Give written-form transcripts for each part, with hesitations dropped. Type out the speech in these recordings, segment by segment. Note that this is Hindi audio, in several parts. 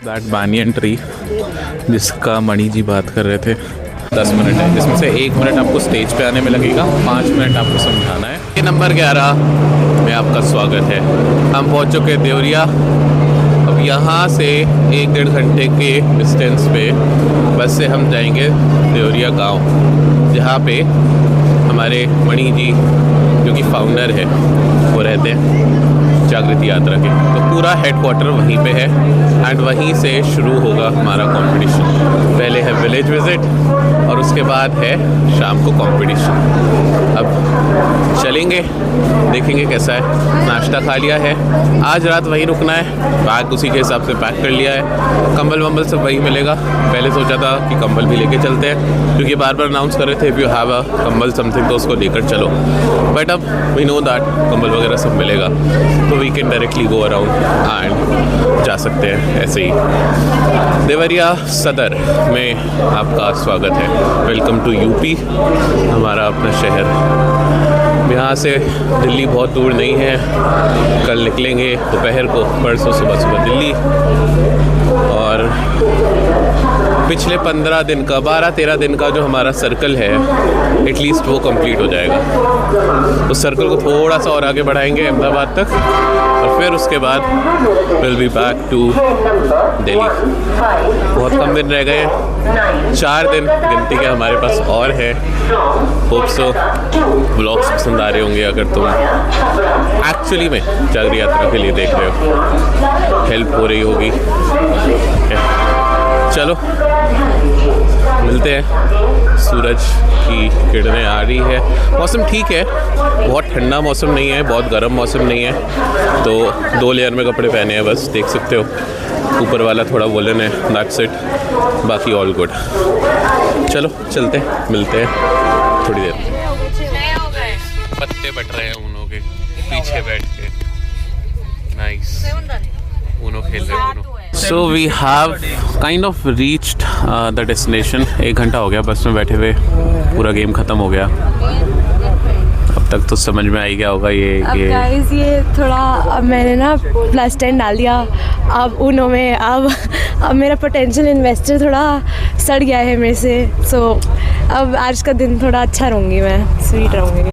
दैट banyan ट्री जिसका मणि जी बात कर रहे थे। 10 मिनट है, जिसमें से 1 मिनट आपको स्टेज पे आने में लगेगा, 5 मिनट आपको समझाना है। ये नंबर 11 में आपका स्वागत है। हम पहुंच चुके हैं देवरिया। अब यहाँ से 1-1.5 घंटे के डिस्टेंस पे बस से हम जाएंगे देवरिया गांव, जहाँ पे हमारे मणि जी जो कि फाउंडर है वो रहते हैं जागृति यात्रा के। तो पूरा हेडक्वार्टर वहीं पे है एंड वहीं से शुरू होगा हमारा कंपटीशन। पहले है विलेज विजिट और उसके बाद है शाम को कंपटीशन। अब चलेंगे, देखेंगे कैसा है। नाश्ता खा लिया है, आज रात वहीं रुकना है, बैग उसी के हिसाब से पैक कर लिया है। कंबल वंबल सब वहीं मिलेगा। पहले सोचा था कि कंबल भी लेके चलते हैं, क्योंकि बार बार अनाउंस कर रहे थे इफ़ यू हैव अ कंबल समथिंग तो उसको लेकर चलो, बट अब वी नो दैट कंबल वगैरह सब मिलेगा, तो we can directly go around and जा सकते हैं ऐसे ही। देवरिया सदर में आपका स्वागत है। वेलकम टू यूपी, हमारा अपना शहर। यहाँ से दिल्ली बहुत दूर नहीं है। कल निकलेंगे दोपहर को, परसों सुबह दिल्ली, और पिछले 15 दिन का 12-13 दिन का जो हमारा सर्कल है एटलीस्ट वो कंप्लीट हो जाएगा। उस सर्कल को थोड़ा सा और आगे बढ़ाएंगे अहमदाबाद तक, और फिर उसके बाद will be back to Delhi. बहुत कम दिन रह गए, 4 दिन गिनती के हमारे पास और है। होप सो व्लॉग्स पसंद आ रहे होंगे। अगर तुम एक्चुअली में जागृति यात्रा के लिए देख रहे हो, हेल्प हो रही होगी। चलो मिलते हैं। सूरज की किरणें आ रही है। मौसम ठीक है, बहुत ठंडा मौसम नहीं है, बहुत गर्म मौसम नहीं है, तो 2 लेयर में कपड़े पहने हैं बस, देख सकते हो। ऊपर वाला थोड़ा वोलन है, दैट्स इट, बाकी ऑल गुड। चलो चलते हैं, मिलते हैं थोड़ी देर। पत्ते बट रहे हैं ऊनो के पीछे बैठ के, नाइस, ऊनो खेल रहे हैं Uno. So we have kind of reached the destination। 1 घंटा हो गया बस में बैठे हुए, पूरा गेम ख़त्म हो गया। अब तक तो समझ में आ ही गया होगा ये गाइस, ये थोड़ा अब मैंने ना +10 डाल दिया अब ऊनो में। अब मेरा पोटेंशियल इन्वेस्टर थोड़ा सड़ गया है मेरे से। सो अब आज का दिन थोड़ा अच्छा रहूँगी मैं, स्वीट रहूँगी।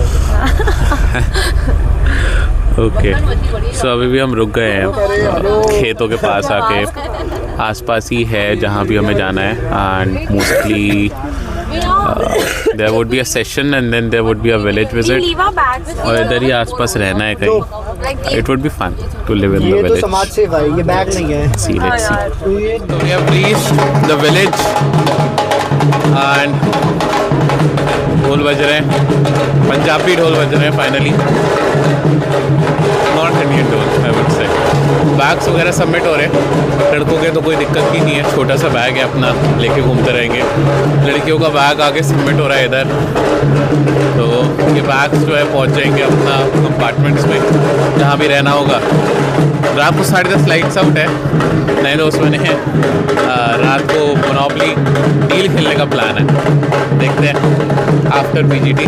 ओके, सो अभी भी हम रुक गए हैं खेतों के पास आके। आसपास ही है जहाँ भी हमें जाना है, and mostly there would be a session and then there would be a village visit, और इधर ही आसपास रहना है कहीं। It would be fun to live in the village. ये समाज सेवा है, ये बैग नहीं है। See let's see. We have reached the village and ढोल बज रहे हैं, पंजाबी ढोल बज रहे हैं फाइनली, नॉर्थ इंडियन ढोल आई वुड से। बैग्स वगैरह सबमिट हो रहे हैं। लड़कों के तो कोई दिक्कत ही नहीं है, छोटा सा बैग है अपना, लेके घूमते रहेंगे। लड़कियों का बैग आगे सबमिट हो रहा है इधर। तो ये बैग्स जो है पहुंच जाएंगे अपना कंपार्टमेंट्स में, जहाँ भी रहना होगा। रात को 10:30 लाइट्स आउट है, नए दोस्त बने हैं। रात को मोनोपोली डील खेलने का प्लान है, देखते हैं आफ्टर पीजीटी।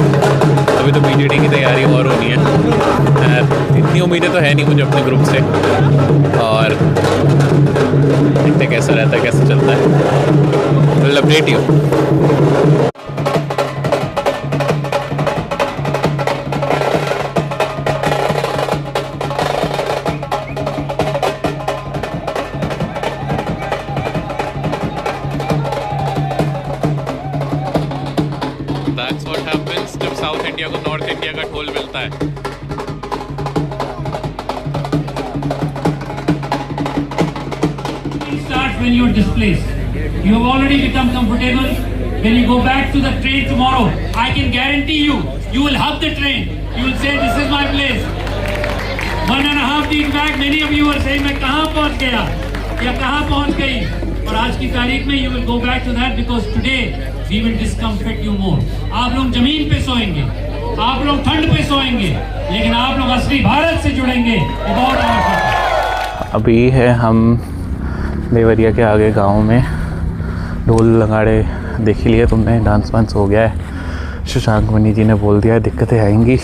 अभी तो पीजीटी की तैयारी और होनी है। इतनी उम्मीदें तो है नहीं मुझे अपने ग्रुप से, और देखते कैसा रहता है, कैसा चलता है। Will update you. That's what happens जब साउथ इंडिया को नॉर्थ इंडिया का ढोल मिलता है। Starts when you're displaced. You have already become comfortable. When you go back to the train tomorrow, I can guarantee you, you will hug the train. You will say, "This is my place." 1.5 weeks back, many of you were saying, "मैं कहाँ पहुँच गया या कहाँ पहुँच गई?" और आज की तारीख में you will go back to that because today we will discomfort you more. आप लोग जमीन पे सोएंगे, आप लोग ठंड पे सोएंगे, लेकिन आप लोग असली भारत से जुड़ेंगे। ये बहुत आवश्यक है। अभी है हम देवरिया के आगे गांव में। ढोल लगाड़े देख ही लिए तुमने, डांस वांस हो गया है। शशांक मणि जी ने बोल दिया है दिक्कतें आएंगी,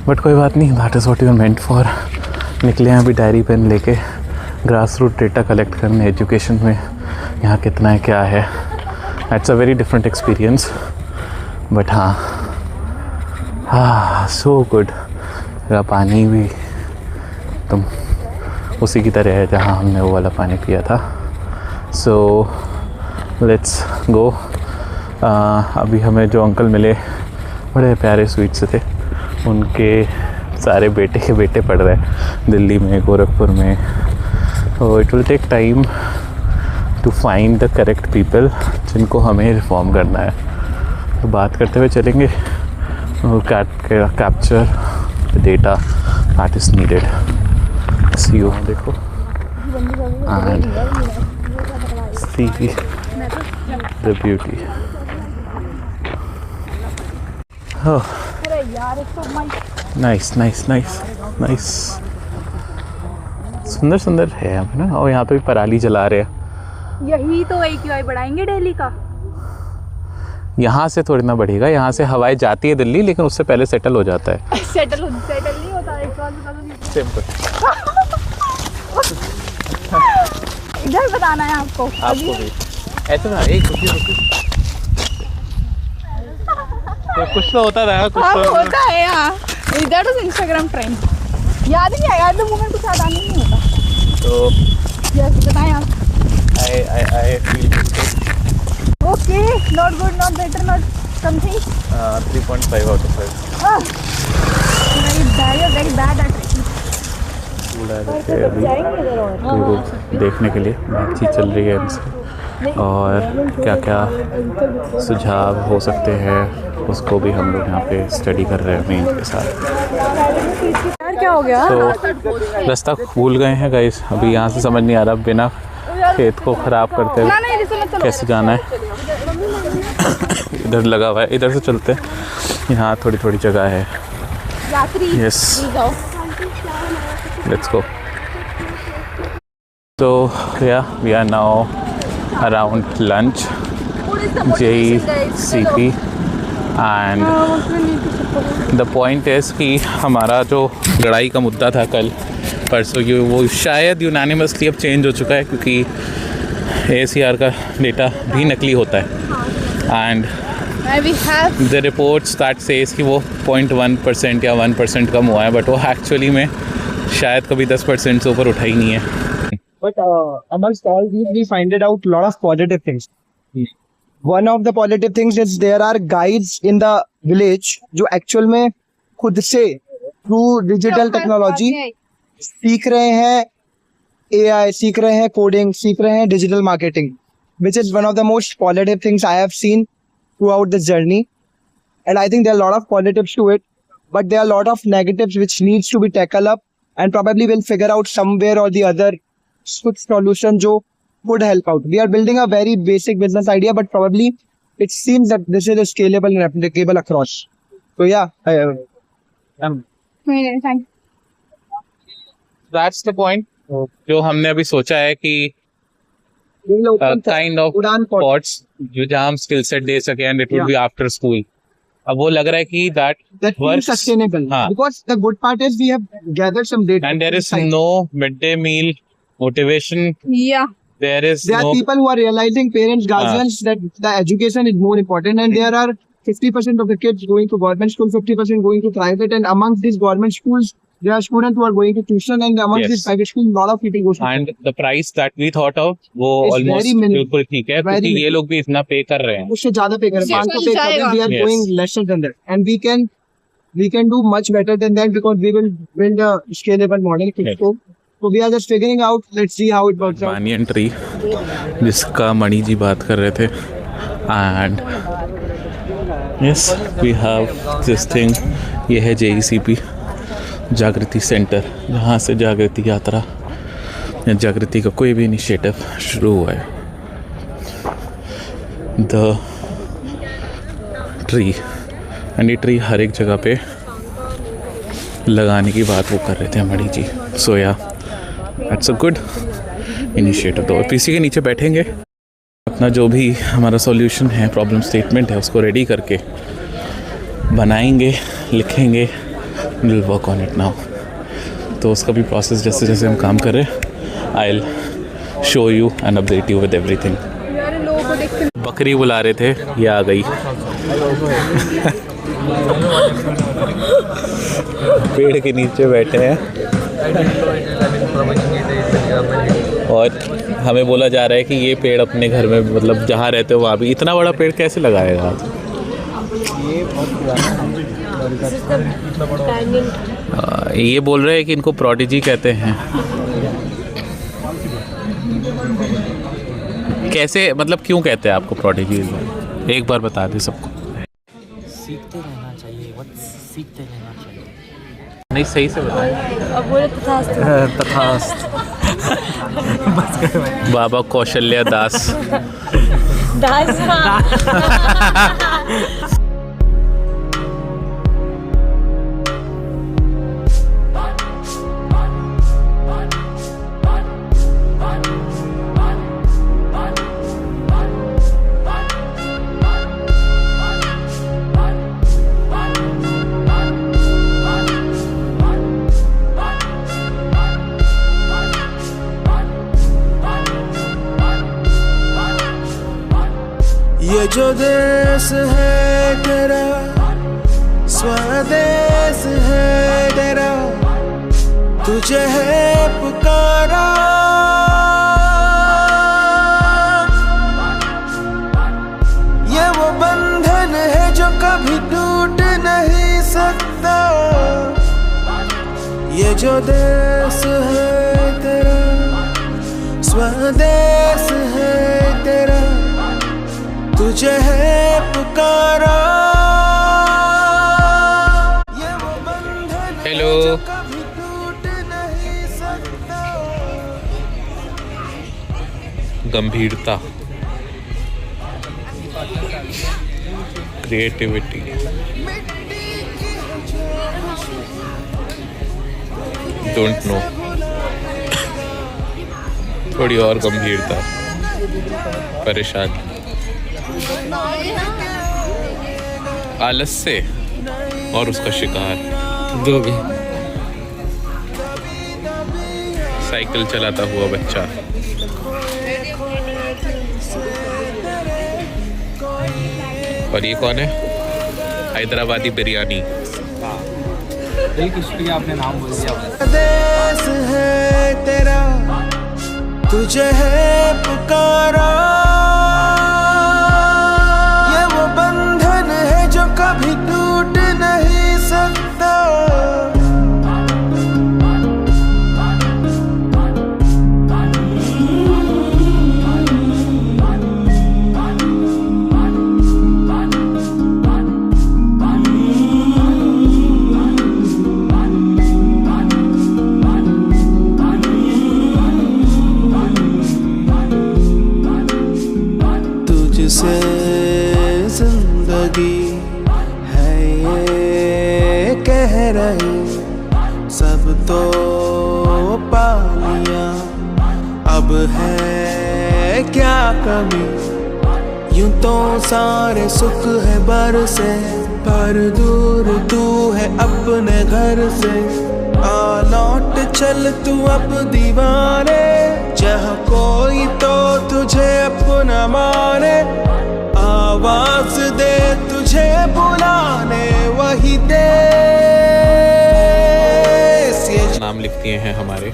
बट कोई बात नहीं, that is what you are meant for. निकले हैं अभी डायरी पेन लेके, ग्रास रूट डेटा कलेक्ट करने एजुकेशन में यहाँ कितना है क्या है, it's a very different experience. But हाँ सो गुड। पानी भी तुम उसी की तरह है जहाँ हमने वो वाला पानी पिया था। So let's go. अभी हमें जो अंकल मिले बड़े प्यारे स्वीट से थे, उनके सारे बेटे के बेटे पढ़ रहे हैं दिल्ली में, गोरखपुर में। तो it will take time to find the correct people जिनको हमें रिफॉर्म करना है। तो बात करते हुए चलेंगे, capture the data that is needed. See you देखो and see the beauty. Nice nice nice nice. सुंदर सुंदर है यहाँ पे ना। और यहाँ पे भी पराली जला रहे हैं। यही तो AQI बढ़ाएंगे दिल्ली का। यहाँ से थोड़ी ना बढ़ेगा, यहाँ से हवाएं जाती है दिल्ली, लेकिन उससे पहले सेटल हो जाता है। सेटल नहीं होता है। सिंपल। इधर बताना है आपको भी ऐसे ना एक रुकिए तो कुछ तो होता रहा, कुछ तो होता है यहाँ। इधर तो Instagram ट्रेंड याद नहीं आएगा, तो मुंह में कुछ याद आने नहीं होता। तो यस बताएं आप। I feel okay, not good, not better, not something. 3.5 out of 5। Very bad at कूड़ा देखे अभी देखने के लिए बातचीत चल रही है इनसे, और क्या क्या सुझाव हो सकते हैं उसको भी हम लोग यहाँ पे स्टडी कर रहे हैं मेन के साथ। यार क्या हो गया? तो रास्ता भूल गए हैं गाइस, अभी यहाँ से समझ नहीं आ रहा बिना खेत को ख़राब करते हुए कैसे जाना है। इधर लगा हुआ है, इधर से चलते हैं, यहाँ थोड़ी थोड़ी जगह है। Yes let's go. So yeah, we are now around lunch, JECP, and the point is कि हमारा जो लड़ाई का मुद्दा था कल परसों, वो शायद यूनानिमसली अब चेंज हो चुका है, क्योंकि ACR का डेटा भी नकली होता है। And the reports that says कि वो 0.1% या 1% कम हुआ है, बट वो एक्चुअली में शायद कभी 10% से ऊपर उठा ही नहीं है। But amongst all these, we find it out a lot of positive things. One of the positive things is there are guides in the village जो actual में खुद से through digital technology सीख रहे हैं AI, सीख रहे हैं coding, सीख रहे हैं digital marketing, which is one of the most positive things I have seen throughout this journey. And I think there are a lot of positives to it, but there are a lot of negatives which needs to be tackled up, and probably we'll figure out somewhere or the other good solution जो would help out. We are building a very basic business idea, but probably it seems that this is scalable and applicable across. So yeah, That's the point. जो हमने अभी सोचा है कि काइंड ऑफ पॉट्स जो जहाँ हम स्किल सेट दे सके, and it would be after school. अब वो लग रहा है कि that works sustainable. Because the good part is we have gathered some data, and there is no midday meal motivation. Yeah. There are people who are realizing, parents, guardians, that the education is more important, and there are 50% of the kids going to government school, 50% going to private, and amongst these government schools, there are students who are going to tuition, and amongst these private schools, a lot of people go to. And the price that we thought of, वो almost बिल्कुल ठीक है, क्योंकि ये लोग भी इतना पे कर रहे हैं। उससे ज़्यादा पे कर रहे हैं, 500 पे कर रहे हैं, we are going lesser than that, and we can do much better than that because we will build a scalable model. So we are just figuring out. Let's see how it works out. Banyan tree, जिसका मणि जी बात कर रहे थे, and yes, we have this thing. ये है JECP जागृति सेंटर, जहाँ से जागृति यात्रा या जागृति का कोई भी इनिशिएटिव शुरू हुआ है। द ट्री, एंड ये ट्री हर एक जगह पे लगाने की बात वो कर रहे थे मणि जी। सो या दैट्स अ गुड इनिशिएटिव। तो पीसी के नीचे बैठेंगे, अपना जो भी हमारा सॉल्यूशन है, प्रॉब्लम स्टेटमेंट है, उसको रेडी करके बनाएंगे, लिखेंगे, will work on it now. तो उसका भी प्रोसेस जैसे जैसे हम काम कर रहे हैं I'll show you and update you with everything. यार लोगों को देख के बकरी बुला रहे थे, ये आ गई। पेड़ के नीचे बैठे हैं और हमें बोला जा रहा है कि ये पेड़ अपने घर में, मतलब जहाँ रहते हो वहाँ भी। इतना बड़ा पेड़ कैसे लगाएगा? ये बोल रहे हैं कि इनको प्रोडिजी कहते हैं। कैसे, मतलब क्यों कहते हैं आपको प्रोडिजी? एक बार बता दे सबको। सीखते रहना चाहिए, सीखते रहना चाहिए। नहीं, सही से बताएं। अब बोले तथास्तु। बाबा कौशल्या दास। दास, हाँ। ये जो देश है तेरा, स्वदेश है तेरा, तुझे है पुकारा। ये वो बंधन है जो कभी टूट नहीं सकता। ये जो देश है तेरा, स्वदेश है तेरा, तुझे है पुकारा। ये वो बंधन हेलो, जो कभी टूट नहीं सकता। गंभीरता, क्रिएटिविटी, डोंट नो, थोड़ी और गंभीरता, परेशानी, आलस से और उसका शिकार, दो भी। साइकिल चलाता हुआ बच्चा, और ये कौन है? हैदराबादी बिरयानी। आपने नाम बोल दिया। देश है तेरा, तुझे है पुकारा। ये वो बंधन है जो कभी टूट नहीं सकता। तुझसे जिंदगी है ये कह रही, सब तो पा लिया, अब है क्या कमी। यूं तो सारे सुख है बरसे, पर दूर तू है अपने घर से। आ लौट चल तू अब दीवाने, जहाँ कोई तो तुझे अपना माने। आवाज दे तुझे बुलाने वही देश। ये नाम लिख दिए हैं हमारे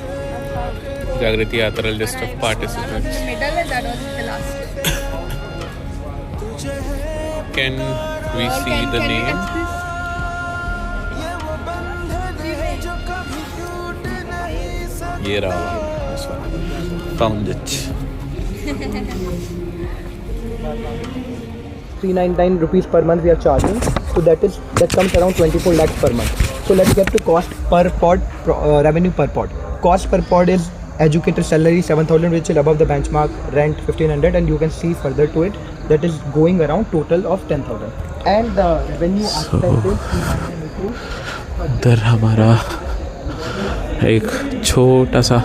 Jagriti Yatra list of participants. medal है, that was the last. Can we see the Can you name? touch this? ये रहा, found it. 399 rupees per month we are charging, so that comes around 24 lakhs per month. So let's get to cost per pod, revenue per pod. Cost per pod is educator salary 7,000, which is above the benchmark, rent 1,500, and you can see further to it that is going around total of 10,000. And the revenue aspect is इधर हमारा एक छोटा सा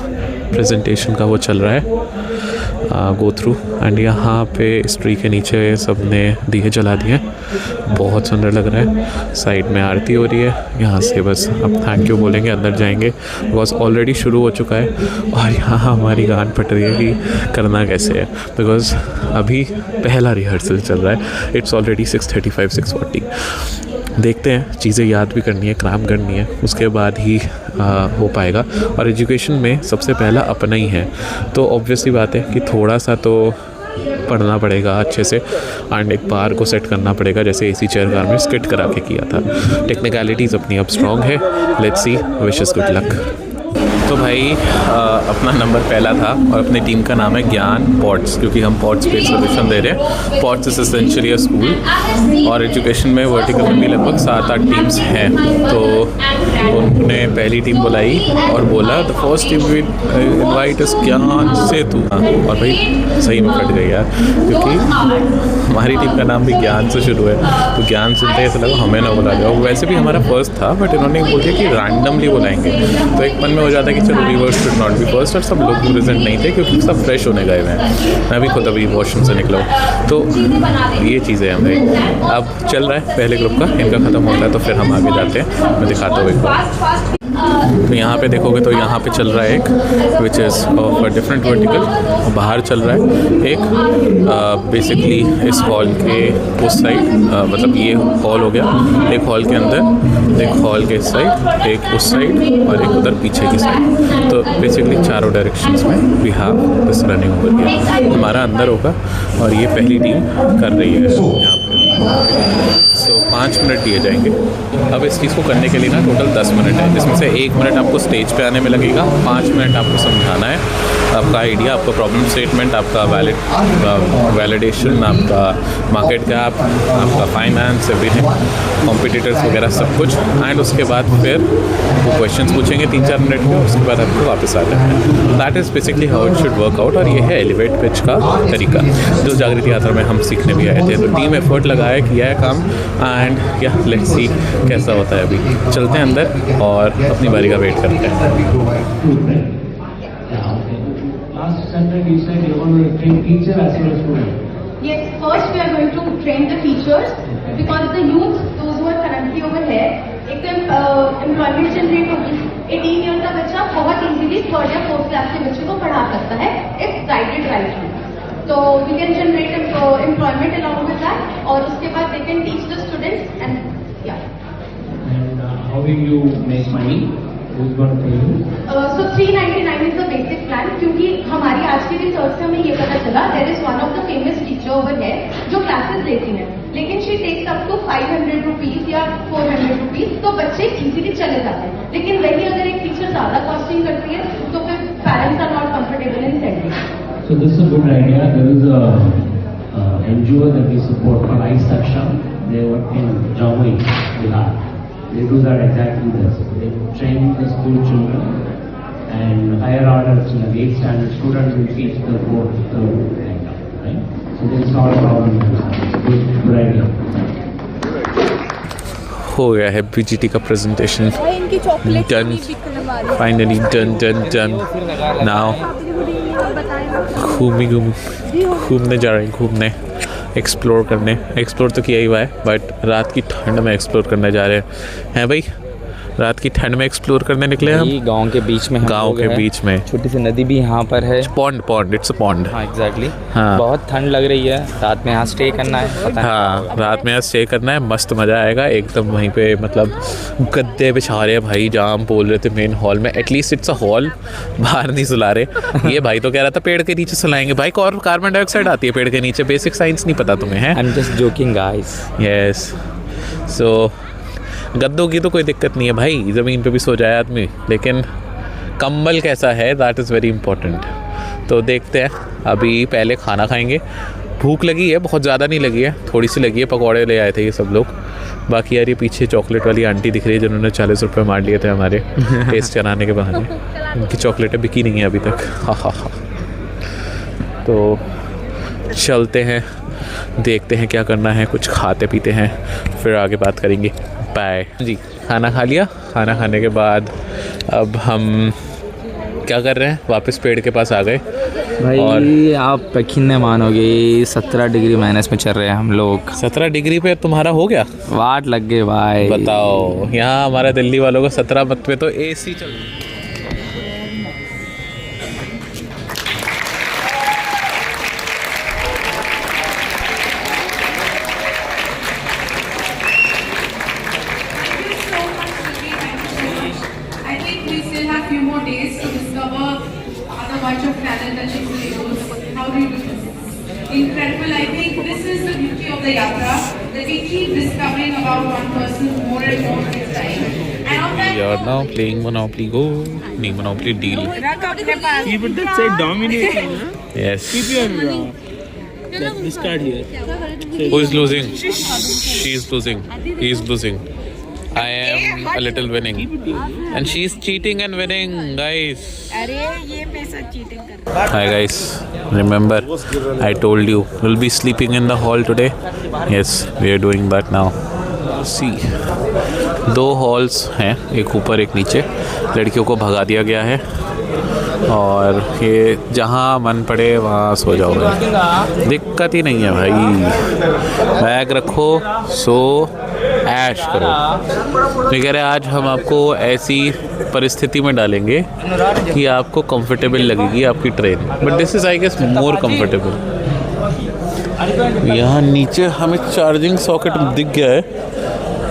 प्रेजेंटेशन का वो चल रहा है। Go through. एंड यहाँ पे इस ट्री के नीचे सब ने दिए जला दिए, बहुत सुंदर लग रहा है। साइड में आरती हो रही है, यहाँ से बस अब थैंक यू बोलेंगे, अंदर जाएंगे बिकॉज ऑलरेडी शुरू हो चुका है। और यहाँ हमारी गान फट रही है कि करना कैसे है, बिकॉज अभी पहला रिहर्सल चल रहा है। It's already 6:35 6:40। देखते हैं, चीज़ें याद भी करनी है, क्राम करनी है, उसके बाद ही हो पाएगा। और एजुकेशन में सबसे पहला अपना ही है, तो ऑब्वियसली बात है कि थोड़ा सा तो पढ़ना पड़ेगा अच्छे से एंड एक बार को सेट करना पड़ेगा, जैसे एसी चेयर कार में स्किट करा के किया था। टेक्निकलिटीज़ अपनी अब स्ट्रॉन्ग है। Let's see, wishes good luck. तो भाई अपना नंबर पहला था और अपनी टीम का नाम है ज्ञान पॉट्स, क्योंकि हम पॉट्स पे सोल्यूशन दे रहे हैं। Pots is essentially a school और एजुकेशन में वर्टिकल में भी लगभग 7-8 टीम्स हैं। तो उन्होंने पहली टीम बुलाई और बोला the first team we invite is ज्ञान से तू। और भाई सही में फट गई यार, क्योंकि हमारी टीम का नाम भी ज्ञान से शुरू है, तो ज्ञान सुनते ऐसा लगा हमें ना बुला लिया। वैसे भी हमारा फर्स्ट था, बट इन्होंने बोल दिया कि रैंडमली बुलाएंगे, तो एक मन में हो जाता है कि चलो reverse should not be first. और सब लोग प्रेजेंट नहीं थे क्योंकि सब फ्रेश होने गए हैं, मैं भी खुद अभी वॉशरूम से निकला हूँ। तो ये चीज़ें हैं भाई। अब चल रहा है पहले ग्रुप का, इनका ख़त्म होता है तो फिर हम आगे जाते हैं, मैं दिखाता हूँ एक बार। तो यहाँ पे देखोगे तो यहाँ पे चल रहा है एक which is of a different vertical. बाहर चल रहा है एक बेसिकली इस हॉल के उस साइड, मतलब ये हॉल हो गया, एक हॉल के अंदर, एक हॉल के इस साइड, एक उस साइड और एक उधर पीछे की साइड। तो बेसिकली चारों डायरेक्शंस में we have this running over here. हमारा अंदर होगा और ये पहली टीम कर रही है यहाँ पे। सो 5 मिनट दिए जाएंगे। अब इस चीज़ को करने के लिए ना टोटल 10 मिनट है, जिसमें से 1 मिनट आपको स्टेज पे आने में लगेगा, 5 मिनट आपको समझाना है आपका आइडिया, आपका प्रॉब्लम स्टेटमेंट, आपका वैलिडेशन, आपका मार्केट गैप, आपका फाइनेंस, एवरीथिंग, कॉम्पिटिटर्स वगैरह सब कुछ। एंड उसके बाद फिर वो क्वेश्चंस पूछेंगे 3-4 मिनट में, उसके बाद आपको वापस आना है। That is basically how it should work out. और ये है एलिवेट पिच का तरीका, जो जागृति यात्रा में हम सीखने भी आए थे। तो टीम एफर्ट लगाया, किया है काम, एंड या लेट्स सी कैसा होता है। अभी चलते हैं अंदर और अपनी बारी का वेट करते हैं। Last sentence you said you're going to train teacher as well as student. Yes, first we are going to train the teachers because the youth, those who are currently over here, एकदम employment generate होगी। 18 years का बच्चा बहुत easily 3rd या 4th क्लास के बच्चे को पढ़ा सकता है if guided rightly. So we can generate employment along with that, और उसके बाद they can teach the students and yeah. And how will you make money? Who's going to pay you? So 399 is the basic plan, क्योंकि हमारी आज की रिसर्च से हमें ये पता चला there is one of the famous teacher over here जो क्लासेस लेती हैं, लेकिन she takes up to 500 rupees या 400 rupees, तो बच्चे इजीली चले जाते हैं। लेकिन वही अगर एक टीचर ज़्यादा कॉस्टिंग करती है तो फिर parents are not comfortable in sending. So this is a good idea. There is a NGO that we support called Ice Saksham. They work in Jamui, Bihar. They do that exactly this. They train the school children and higher orders, like 8th standard students will teach the 4th, 3rd, right? So they solve problems. Good idea. हो गया है बीजीटी का प्रेजेंटेशन इनकी chocolate done, finally done. Now घूमने जा रहे हैं, घूमने एक्सप्लोर करने। एक्सप्लोर तो किया ही हुआ है, बट रात की ठंड में एक्सप्लोर करने जा रहे हैं भाई। रात की ठंड में एक्सप्लोर करने निकले हम गांव के बीच में। गांव के बीच में छोटी सी नदी भी यहाँ पर है। Pond it's a pond. हाँ एग्जैक्टली। हाँ बहुत ठंड लग रही है, रात में यहाँ स्टे करना है, पता है। हाँ रात में यहाँ स्टे करना है, मस्त मज़ा आएगा एकदम। वहीं पे मतलब गद्दे बिछा रहे हैं भाई, जहाँ हम बोल रहे थे मेन हॉल में, एटलीस्ट इट्स अ हॉल, बाहर नहीं सुला रहे। ये भाई तो कह रहा था पेड़ के नीचे सुलाएंगे भाई, और कार्बन डाइऑक्साइड आती है पेड़ के नीचे, बेसिक साइंस नहीं पता तुम्हें है। I am just joking guys. Yes, so गद्दों की तो कोई दिक्कत नहीं है भाई, ज़मीन पे भी सो जाए आदमी, लेकिन कंबल कैसा है दैट इज़ वेरी इंपॉर्टेंट। तो देखते हैं, अभी पहले खाना खाएंगे। भूख लगी है, बहुत ज़्यादा नहीं लगी है, थोड़ी सी लगी है। पकौड़े ले आए थे ये सब लोग। बाकी यार ये पीछे चॉकलेट वाली आंटी दिख रही है जिन्होंने 40 रुपये मार लिए थे हमारे टेस्ट कराने के बहाने। उनकी चॉकलेटें बिकी नहीं है अभी तक। हा। तो चलते हैं, देखते हैं क्या करना है, कुछ खाते पीते हैं, फिर आगे बात करेंगे। बाय जी। खाना खा लिया, खाना खाने के बाद अब हम क्या कर रहे हैं, वापस पेड़ के पास आ गए। भाई और आप यकीन नहीं मानोगे 17 डिग्री माइनस में चल रहे हैं हम लोग। 17 डिग्री पे तुम्हारा हो गया? वाट लग गए भाई। बताओ, यहाँ हमारे दिल्ली वालों को 17 मत पे तो AC चल रही है। I think we still have few more days to discover other bunch of talent that she's able. How do you do this? Incredible. I think this is the beauty of the yatra, that we keep discovering about one person more and more each time. And on that We are now playing Monopoly Go, नहीं Monopoly Deal. You would not say dominating. Yes. Keep your this card here. Who is losing? She is losing. He is losing. I am a little winning. And she is cheating and winning, guys. Hi guys. Remember, I told you we'll be sleeping in the hall today. Yes, we are doing that now. See, 2 halls हैं, एक ऊपर एक नीचे. लड़कियों को भगा दिया गया है और ये जहाँ मन पड़े वहाँ सो जाओगे, दिक्कत ही नहीं है भाई। बैग रखो, सो ऐश करो। तो कह रहे आज हम आपको ऐसी परिस्थिति में डालेंगे कि आपको कंफर्टेबल लगेगी आपकी train, but this is I guess more comfortable. यहाँ नीचे हमें चार्जिंग सॉकेट दिख गया है,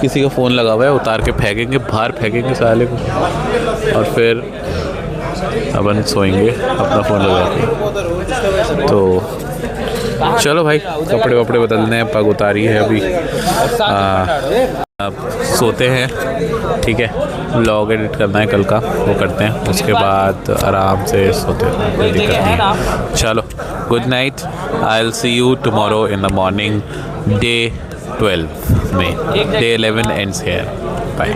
किसी का फ़ोन लगा हुआ है, उतार के फेंकेंगे, बाहर फेंकेंगे साले को और फिर अपन सोएंगे अपना फ़ोन लगा के। तो चलो भाई, कपड़े वपड़े बदलने हैं, पग उतारी है अभी, अब सोते हैं। ठीक है, व्लॉग एडिट करना है कल का, वो करते हैं, उसके बाद आराम से सोते हैं, कोई दिक्कत नहीं। चलो, good night, I will see you tomorrow in the morning, day 12 में। Day 11 ends here. बाय।